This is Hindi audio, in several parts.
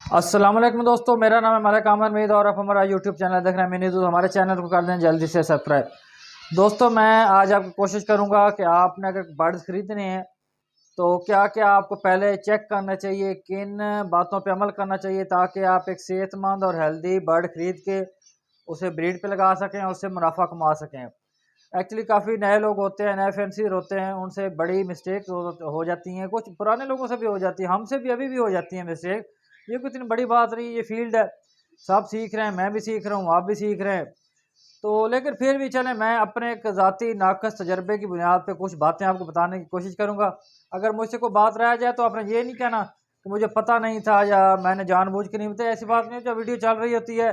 अस्सलाम वालेकुम दोस्तों, मेरा नाम है मलिक आमर मीद और आप हमारा यूट्यूब चैनल देख रहे हैं। मेरे दोस्त हमारे चैनल को कर दें जल्दी से सब्सक्राइब। दोस्तों, मैं आज आपको कोशिश करूंगा कि आपने अगर बर्ड्स ख़रीदने हैं तो क्या क्या आपको पहले चेक करना चाहिए, किन बातों पे अमल करना चाहिए ताकि आप एक सेहतमंद और हेल्दी बर्ड ख़रीद के उसे ब्रीड पे लगा सकें और उससे मुनाफा कमा सकें। एक्चुअली काफ़ी नए लोग होते हैं, नए फैंसीर होते हैं, उनसे बड़ी मिस्टेक हो जाती हैं। कुछ पुराने लोगों से भी हो जाती है, हमसे भी अभी भी हो जाती है मिस्टेक। ये कोई इतनी बड़ी बात नहीं, ये फील्ड है, सब सीख रहे हैं, मैं भी सीख रहा हूँ, आप भी सीख रहे हैं। तो लेकिन फिर भी चलें, मैं अपने एक ज़ाती नाक़स तजर्बे की बुनियाद पे कुछ बातें आपको बताने की कोशिश करूँगा। अगर मुझसे कोई बात रह जाए तो आपने ये नहीं कहना कि मुझे पता नहीं था या मैंने जानबूझ के नहीं बताया। ऐसी बात नहीं है, जो वीडियो चल रही होती है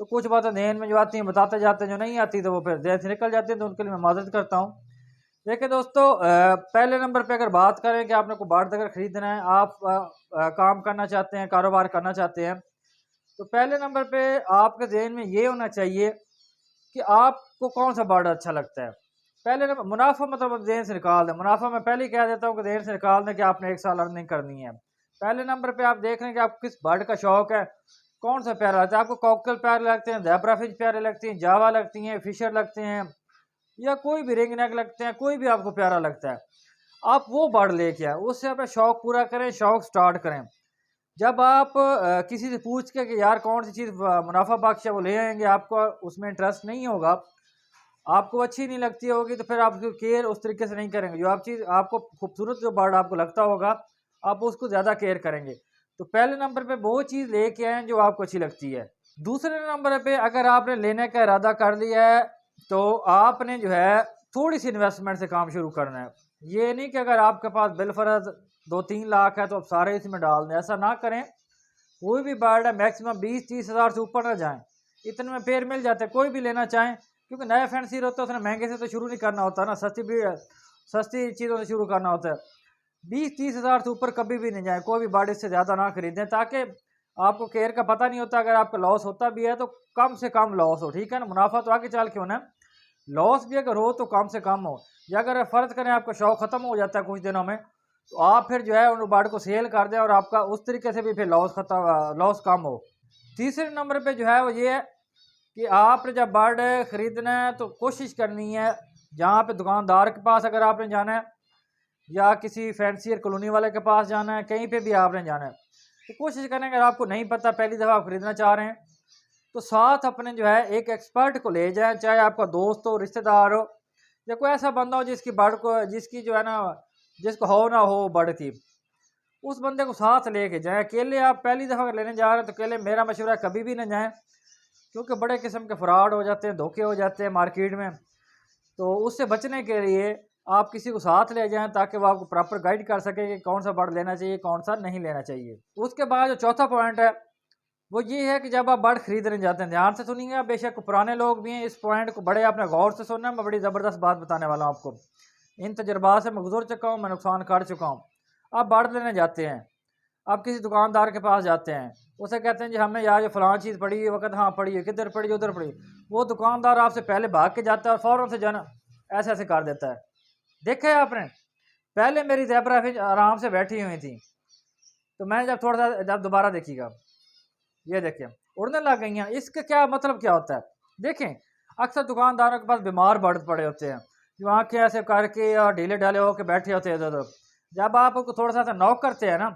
तो कुछ बातें ज़हन में जो आती हैं बताते जाते हैं, जो नहीं आती तो वो फिर ज़हन से निकल जाती हैं, तो उनके लिए मैं माज़रत करता हूँ। देखिए दोस्तों, पहले नंबर पे अगर बात करें कि आपने कोई बर्ड अगर ख़रीदना है, आप काम करना चाहते हैं, कारोबार करना चाहते हैं, तो पहले नंबर पे आपके ज़हन में ये होना चाहिए कि आपको कौन-सा बर्ड अच्छा लगता है। पहले नंबर मुनाफ़ा मतलब ज़हन से निकाल दें। मुनाफ़ा मैं पहले ही कह देता हूँ कि ज़हन से निकाल दें कि आपने 1 साल अर्निंग करनी है। पहले नंबर पे आप देख रहे हैं कि आपको किस बर्ड का शौक है, कौन-सा प्यारा लगता है। आपको कॉकटेल प्यारे लगते हैं, ज़ेब्रा-फिश प्यारे लगती हैं, जावा लगती हैं, फिशर लगते हैं या कोई भी रिंग नेक लगते हैं, कोई भी आपको प्यारा लगता है। आप वो बर्ड लेके आएँ, उससे अपना शौक पूरा करें, शौक स्टार्ट करें। जब आप किसी से पूछ के कि यार कौन सी चीज़ मुनाफा बख्श है वो ले आएँगे, आपको उसमें इंटरेस्ट नहीं होगा, आपको अच्छी नहीं लगती होगी, तो फिर आप उसकी केयर उस तरीके से नहीं करेंगे। जो आप चीज़ आपको खूबसूरत जो बर्ड आपको लगता होगा, आप उसको ज़्यादा केयर करेंगे। तो पहले नंबर पे वो चीज़ लेके आएँ जो आपको अच्छी लगती है। दूसरे नंबर पे अगर आपने लेने का इरादा कर लिया है, तो आपने जो है थोड़ी-सी इन्वेस्टमेंट से काम शुरू करना है। ये नहीं कि अगर आपके पास बिलफ़र्ज़ 2-3 लाख है तो आप सारे इसमें डाल दें, ऐसा ना करें। कोई भी बर्ड है मैक्सिमम 20-30 हज़ार से ऊपर ना जाएँ, इतने में पेड़ मिल जाते हैं। कोई भी लेना चाहें, क्योंकि नया फैंसीर होता है, उसने महँगे से तो शुरू नहीं करना होता ना, सस्ती चीज़ों से शुरू करना होता है। 20-30 हज़ार से ऊपर कभी भी नहीं जाएँ, कोई भी बर्ड इससे ज़्यादा ना खरीदें, ताकि आपको केयर का पता नहीं होता। अगर आपका लॉस होता भी है तो कम से कम लॉस हो, ठीक है ना? मुनाफा तो आगे चल के होना है, लॉस भी अगर हो तो कम से कम हो। या अगर फ़र्ज़ करें आपका शौक ख़त्म हो जाता है कुछ दिनों में, तो आप फिर जो है उन बर्ड को सेल कर दें और आपका उस तरीके से भी फिर लॉस कम हो। तीसरे नंबर पे जो है वो ये है कि आपने जब बर्ड खरीदना है तो कोशिश करनी है, जहाँ पे दुकानदार के पास अगर आपने जाना है या किसी फैंसियर कॉलोनी वाले के पास जाना है, कहीं पे भी आपने जाना है, तो कोशिश करें, अगर आपको नहीं पता, पहली दफ़ा आप खरीदना चाह रहे हैं, तो साथ अपने जो है एक एक्सपर्ट को ले जाएं, चाहे आपका दोस्त हो, रिश्तेदार हो या कोई ऐसा बंदा हो जिसकी बर्ड को जिसकी जो है ना जिसको हो ना हो बर्ड की, उस बंदे को साथ लेके जाएं। अकेले आप पहली दफ़ा अगर लेने जा रहे हैं तो अकेले मेरा मशवरा है कभी भी ना जाएं, क्योंकि बड़े किस्म के फ्रॉड हो जाते हैं, धोखे हो जाते हैं मार्केट में। तो उससे बचने के लिए आप किसी को साथ ले जाएं ताकि वो आपको प्रॉपर गाइड कर सके कि कौन सा बर्ड लेना चाहिए, कौन सा नहीं लेना चाहिए। उसके बाद जो चौथा पॉइंट है वो ये है कि जब आप बर्ड खरीदने जाते हैं, ध्यान से सुनिएगा, बेशक पुराने लोग भी हैं, इस पॉइंट को बड़े आपने गौर से सुनना है। मैं बड़ी ज़बरदस्त बात बताने वाला हूँ आपको, इन तजर्बात से मैं गुजर चुका हूँ, मैं नुकसान कर चुका हूँ। आप बर्ड लेने जाते हैं, आप किसी दुकानदार के पास जाते हैं, उसे कहते हैं जी हमने यार ये फलां चीज़ पड़ी है, वक़्त हाँ पड़ी है, किधर पड़ी, उधर पड़ी। वो दुकानदार आपसे पहले भाग के जाता है और फ़ौरन से जाना ऐसे ऐसे कर देता है। देखा है आपने? पहले मेरी ज़ेब्रा फिश आराम से बैठी हुई थी, तो मैंने जब थोड़ा सा जब दोबारा देखिएगा, ये देखिए उड़ने लग गई हैं। इसका क्या मतलब क्या होता है? देखें, अक्सर दुकानदारों के पास बीमार बर्ड पड़े होते हैं, जो आँखें ऐसे करके और ढीले ढाले होकर बैठे होते हैं इधर उधर। जब आप उनको थोड़ा सा नॉक करते हैं ना,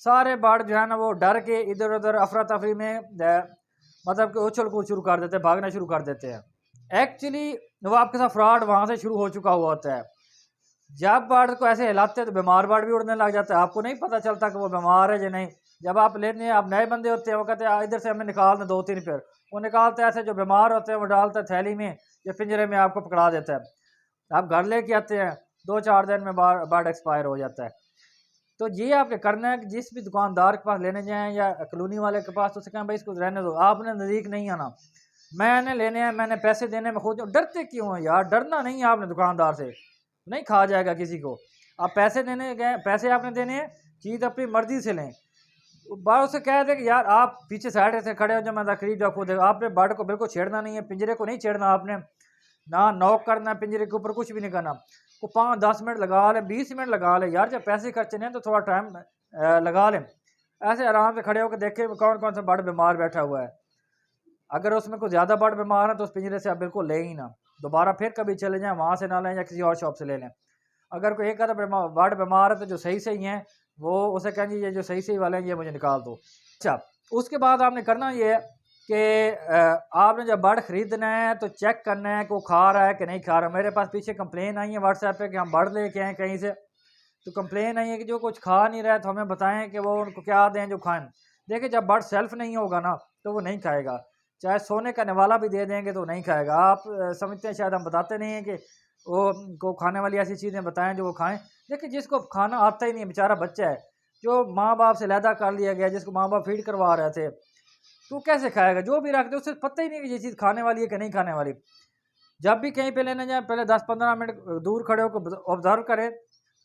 सारे बर्ड जो है ना वो डर के इधर उधर अफरा तफरी में मतलब कि उछल कूद शुरू कर देते हैं, भागना शुरू कर देते हैं। एक्चुअली वो आपके साथ फ्रॉड वहाँ से शुरू हो चुका हुआ होता है। जब बर्ड को ऐसे हिलाते हैं तो बीमार बर्ड भी उड़ने लग जाता है, आपको नहीं पता चलता कि वो बीमार है या नहीं। जब आप लेते हैं, आप नए बंदे होते हैं, वो कहते हैं इधर से हमें निकाल दें 2-3 पेड़, वो निकालते हैं ऐसे, जो बीमार होते हैं वो डालते हैं थैली में या पिंजरे में, आपको पकड़ा देता है। आप घर लेके आते हैं, 2-4 दिन में बर्ड एक्सपायर हो जाता है। तो ये आपके करना है कि जिस भी दुकानदार के पास लेने जाएं या कॉलोनी वाले के पास, तो उसे कहें भाई इसको रहने दो, आपने नज़दीक नहीं आना, मैंने लेने हैं, मैंने पैसे देने में खुद हूँ। डरते क्यों हैं यार? डरना नहीं है आपने दुकानदार से, नहीं खा जाएगा किसी को। आप पैसे देने गए, पैसे आपने देने हैं, चीज़ अपनी मर्जी से लें। बार उसे कह दे कि यार आप पीछे साइड से खड़े हो, जब मैं खरीद जाओ खुद, आपने बर्ड को बिल्कुल छेड़ना नहीं है, पिंजरे को नहीं छेड़ना आपने, ना नॉक करना, पिंजरे के ऊपर कुछ भी नहीं करना। को 5-10 मिनट लगा लें, 20 मिनट लगा लें यार, जब पैसे खर्चने हैं तो थोड़ा टाइम लगा लें। ऐसे आराम से खड़े होकर देखें कौन कौन सा बर्ड बीमार बैठा हुआ है। अगर उसमें कोई ज़्यादा बर्ड बीमार है तो उस पिंजरे से आप बिल्कुल लें ही ना, दोबारा फिर कभी चले जाएँ वहाँ से ना लें या किसी और शॉप से ले लें। अगर कोई एक आधा बर्ड बीमार है तो जो सही सही हैं वो उसे कहें जी ये जो सही सही वाले हैं ये मुझे निकाल दो। अच्छा, उसके बाद आपने करना ये है कि आपने जब बर्ड ख़रीदना है तो चेक करना है कि वो खा रहा है कि नहीं खा रहा। मेरे पास पीछे कंप्लेन आई है व्हाट्सएप पे कि हम बर्ड लेके आए कहीं से, तो कंप्लेन आई है कि जो कुछ खा नहीं रहा है तो हमें बताएं कि वो उनको क्या दें जो खाएं। देखिए जब बर्ड सेल्फ नहीं होगा ना तो वो नहीं खाएगा, चाहे सोने का निवाला भी दे देंगे तो नहीं खाएगा। आप समझते हैं शायद हम बताते नहीं हैं कि वो को खाने वाली ऐसी चीज़ें बताएं जो वो खाएं। देखिए जिसको खाना आता ही नहीं, बेचारा बच्चा है जो माँ बाप से लैदा कर लिया गया, जिसको माँ बाप फीड करवा रहे थे, तो कैसे खाएगा? जो भी रख दे उसे पता ही नहीं कि ये चीज़ खाने वाली है कि नहीं खाने वाली। जब भी कहीं पे लेने जाए पहले 10-15 मिनट दूर खड़े होकर ऑब्जर्व करें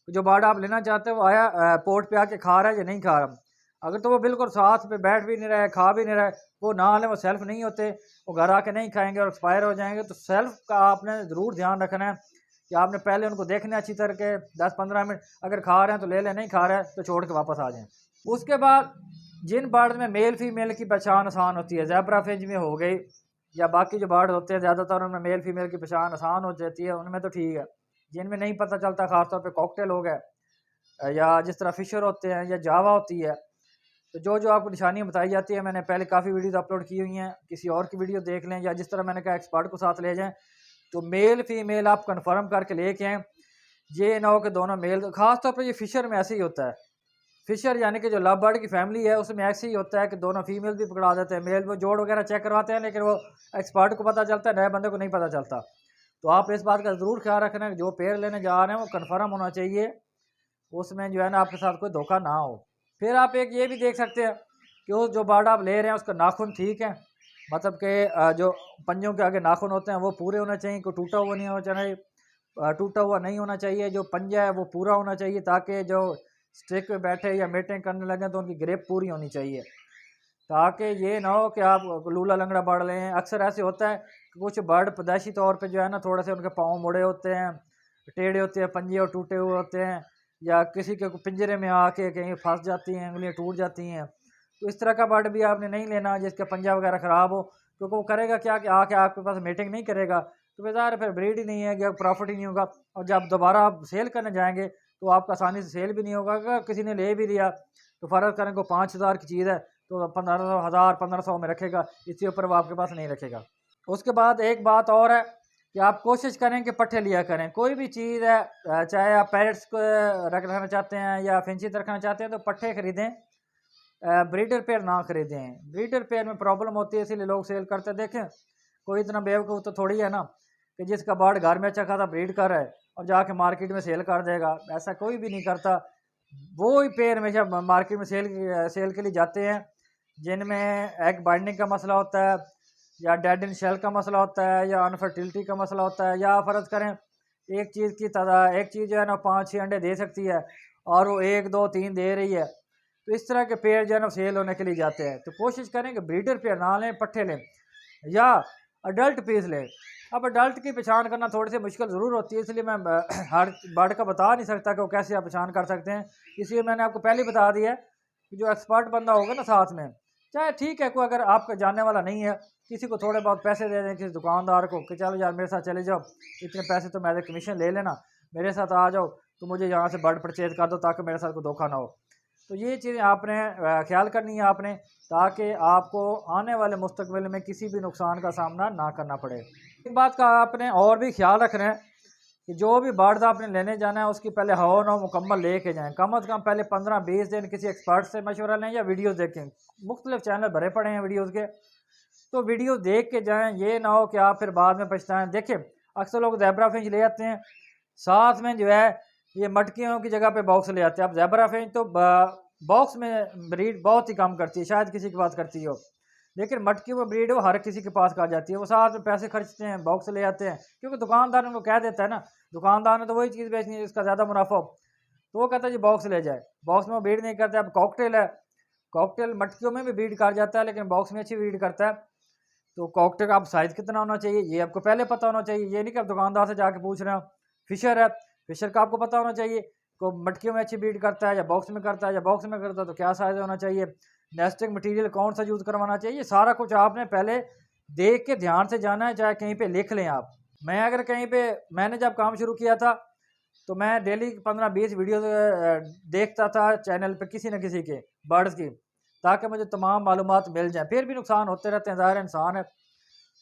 जो बर्ड आप लेना चाहते हैं वो आया पोर्ट पे आके खा रहा है या नहीं खा रहा। अगर तो वो बिल्कुल साथ पे बैठ भी नहीं रहा है, खा भी नहीं रहा है, वो ना लें, वो सेल्फ नहीं होते, वो घर आके नहीं खाएंगे और एक्सपायर हो जाएंगे। तो सेल्फ का आपने ज़रूर ध्यान रखना है कि आपने पहले उनको देखना अच्छी तरह के 10-15 मिनट, अगर खा रहे हैं तो ले लें, नहीं खा रहे हैं तो छोड़ के वापस आ जाएँ। उसके बाद जिन बर्ड में मेल फीमेल की पहचान आसान होती है, ज़ेब्रा फिंच में हो गई या बाकी जो बर्ड होते हैं ज़्यादातर उनमें मेल फीमेल की पहचान आसान हो जाती है, उनमें तो ठीक है। जिनमें नहीं पता चलता, ख़ासतौर पे कॉकटेल हो गया या जिस तरह फिशर होते हैं या जावा होती है, तो जो जो आपको निशानियाँ बताई जाती है, मैंने पहले काफ़ी वीडियोज़ अपलोड की हुई हैं, किसी और की वीडियो देख लें या जिस तरह मैंने कहा एक्सपर्ट को साथ ले जाएँ। तो मेल फीमेल आप कन्फर्म करके लेके आएँ, ये ना हो कि दोनों मेल। ख़ासतौर पर ये फिशर में ऐसे ही होता है, फिशर यानी कि जो लव बर्ड की फैमिली है उसमें ऐसे ही होता है कि दोनों फीमेल भी पकड़ा देते हैं, मेल वो जोड़ वगैरह चेक करवाते हैं, लेकिन वो एक्सपर्ट को पता चलता है, नए बंदे को नहीं पता चलता। तो आप इस बात का ज़रूर ख्याल रखना कि जो पेड़ लेने जा रहे हैं वो कन्फर्म होना चाहिए, उसमें जो है ना आपके साथ कोई धोखा ना हो। फिर आप एक ये भी देख सकते हैं कि वो जो बर्ड आप ले रहे हैं उसका नाखून ठीक है, मतलब कि जो पंजों के आगे नाखून होते हैं वो पूरे होने चाहिए, कोई टूटा हुआ नहीं होना चाहिए, टूटा हुआ नहीं होना चाहिए। जो पंजा है वो पूरा होना चाहिए ताकि जो स्टिक पे बैठे या मीटिंग करने लगे तो उनकी ग्रिप पूरी होनी चाहिए, ताकि ये ना हो कि आप लूला लंगड़ा बर्ड लें। अक्सर ऐसे होता है कि कुछ बर्ड पैदाइशी तौर पे जो है ना थोड़े से उनके पाँव मुड़े होते हैं, टेढ़े होते हैं, पंजे और टूटे हुए होते हैं, या किसी के पिंजरे में आके कहीं फंस जाती हैं, उंगलियाँ टूट जाती हैं। तो इस तरह का बर्ड भी आपने नहीं लेना जिसका पंजा वगैरह ख़राब हो, क्योंकि वो करेगा क्या कि आके आपके पास मीटिंग नहीं करेगा, तो बेजार फिर ब्रीड ही नहीं है, कि प्रॉफिट ही नहीं होगा। और जब दोबारा आप सेल करने जाएंगे तो आपका आसानी से सेल भी नहीं होगा। अगर किसी ने ले भी लिया तो फ़र्ज़ करें को 5,000 की चीज़ है तो 1500 हज़ार 1500 में रखेगा, इससे ऊपर वो आपके पास नहीं रखेगा। उसके बाद एक बात और है कि आप कोशिश करें कि पट्ठे लिया करें। कोई भी चीज़ है, चाहे आप पैरट्स को रखना चाहते हैं या फिंचेस रखना चाहते हैं तो पट्ठे खरीदें, ब्रीडर पेयर ना खरीदें। ब्रीडर पेयर में प्रॉब्लम होती है इसीलिए लोग सेल करते हैं। देखें कोई इतना बेवकूफ़ तो थोड़ी है ना कि जिसका बर्ड घर में अच्छा खासा ब्रीड कर रहा है और जाके मार्केट में सेल कर देगा, ऐसा कोई भी नहीं करता। वो ही पेयर हमेशा मार्केट में सेल के लिए जाते हैं जिनमें एग बाइंडिंग का मसला होता है या डेड इन शेल का मसला होता है या अनफर्टिलिटी का मसला होता है, या फ़र्ज़ करें एक चीज़ की तादाद, एक चीज़ जो है ना 5-6 अंडे दे सकती है और वो 1, 2, 3 दे रही है, तो इस तरह के पेड़ जो है ना सेल होने के लिए जाते हैं। तो कोशिश करें कि ब्रीडर पेड़ ना लें, पट्ठे लें या अडल्ट पीस लें। अब अडल्ट की पहचान करना थोड़ी सी मुश्किल ज़रूर होती है, इसलिए मैं हर बर्ड का बता नहीं सकता कि वो कैसे आप पहचान कर सकते हैं। इसलिए मैंने आपको पहले ही बता दिया है कि जो एक्सपर्ट बंदा होगा ना साथ में, चाहे ठीक है कोई अगर आपका जानने वाला नहीं है, किसी को थोड़े बहुत पैसे दे दें, किसी दुकानदार को कि चलो यार मेरे साथ चले जाओ, इतने पैसे तो मैं कमीशन ले लेना, मेरे साथ आ जाओ तो मुझे यहाँ से बर्ड परचेज कर दो ताकि मेरे साथ कोई धोखा ना हो। तो ये चीज़ें आपने ख्याल करनी है आपने, ताकि आपको आने वाले मुस्तकबिल में किसी भी नुकसान का सामना ना करना पड़े। एक बात का आपने और भी ख्याल रखना है कि जो भी बर्ड्स आपने लेने जाना है उसकी पहले हवा न मुकम्मल लेके जाएँ। कम अज़ कम पहले 15-20 दिन किसी एक्सपर्ट से मशवरा लें या वीडियोज़ देखें। मुख्तलिफ चैनल भरे पड़े हैं वीडियोज़ के, तो वीडियो देख के जाएँ, ये ना हो कि आप फिर बाद में पछताएँ। देखिए अक्सर लोग ज़ेब्रा फिंच ले आते हैं, साथ में जो है ये मटकियों की जगह पे बॉक्स ले आते हैं। अब ज़ेब्रा फिंच तो बॉक्स में ब्रीड बहुत ही कम करती है, शायद किसी के पास करती हो, लेकिन मटकियों में ब्रीड वो हर किसी के पास आ जाती है। वो साथ में पैसे खर्चते हैं, बॉक्स ले आते हैं, क्योंकि दुकानदार उनको कह देता है ना, दुकानदार ने तो वही चीज़ बेचनी है जिसका ज़्यादा मुनाफा हो, तो वो कहता है जी बॉक्स ले जाए। बॉक्स में वो ब्रीड नहीं करते। अब कॉकटेल है, कॉकटेल मटकियों में भी ब्रीड कर जाता है लेकिन बॉक्स में अच्छी ब्रीड करता है। तो कॉकटेल का आप साइज़ कितना होना चाहिए ये आपको पहले पता होना चाहिए। ये नहीं कि आप दुकानदार से जाके पूछ रहे हो। फिशर है, फिशर का आपको पता होना चाहिए को मटकियों में अच्छी बीट करता है या बॉक्स में करता है, या बॉक्स में करता है तो क्या साइज़ होना चाहिए, नेस्टिंग मटेरियल कौन सा यूज़ करवाना चाहिए, ये सारा कुछ आपने पहले देख के ध्यान से जाना है, चाहे कहीं पे लिख लें आप। मैं अगर कहीं पे मैंने जब काम शुरू किया था तो मैं डेली 15-20 वीडियो देखता था चैनल पे किसी न किसी के बर्ड्स की, ताकि मुझे तमाम मालूमात मिल जाए। फिर भी नुकसान होते रहते हैं, ज़ाहिर इंसान है।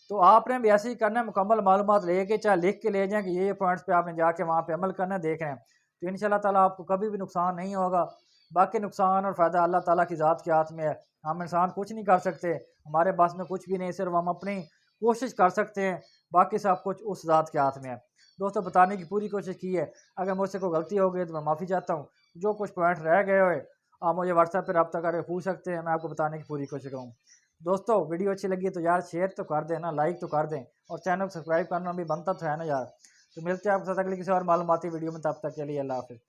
तो आपने भी ऐसे ही करना है, मुकम्मल मालूमात लेके चाहे लिख के ले जाएँ कि ये पॉइंट्स पे आपने जाके वहाँ पे अमल करना है, देख रहे हैं तो इंशाल्लाह ताला आपको कभी भी नुकसान नहीं होगा। बाकी नुकसान और फ़ायदा अल्लाह ताला की ज़ात के हाथ में है। हम इंसान कुछ नहीं कर सकते, हमारे बस में कुछ भी नहीं, सिर्फ हम अपनी कोशिश कर सकते हैं, बाकी सब कुछ उस ज़ात के हाथ में है। दोस्तों बताने की पूरी कोशिश की है, अगर मुझसे कोई गलती हो गई तो मैं माफ़ी चाहता हूँ। जो कुछ पॉइंट रह गए हुए आप मुझे व्हाट्सएप पे रब्ता करके पूछ सकते हैं, मैं आपको बताने की पूरी कोशिश करूँ। दोस्तों वीडियो अच्छी लगी तो यार शेयर तो कर देना, लाइक तो कर दें, और चैनल को सब्सक्राइब करना भी बनता तो है ना यार। तो मिलते हैं आपके साथ अगली किसी और मालूमाती वीडियो में, तब तक के लिए अल्लाह हाफ़िज़।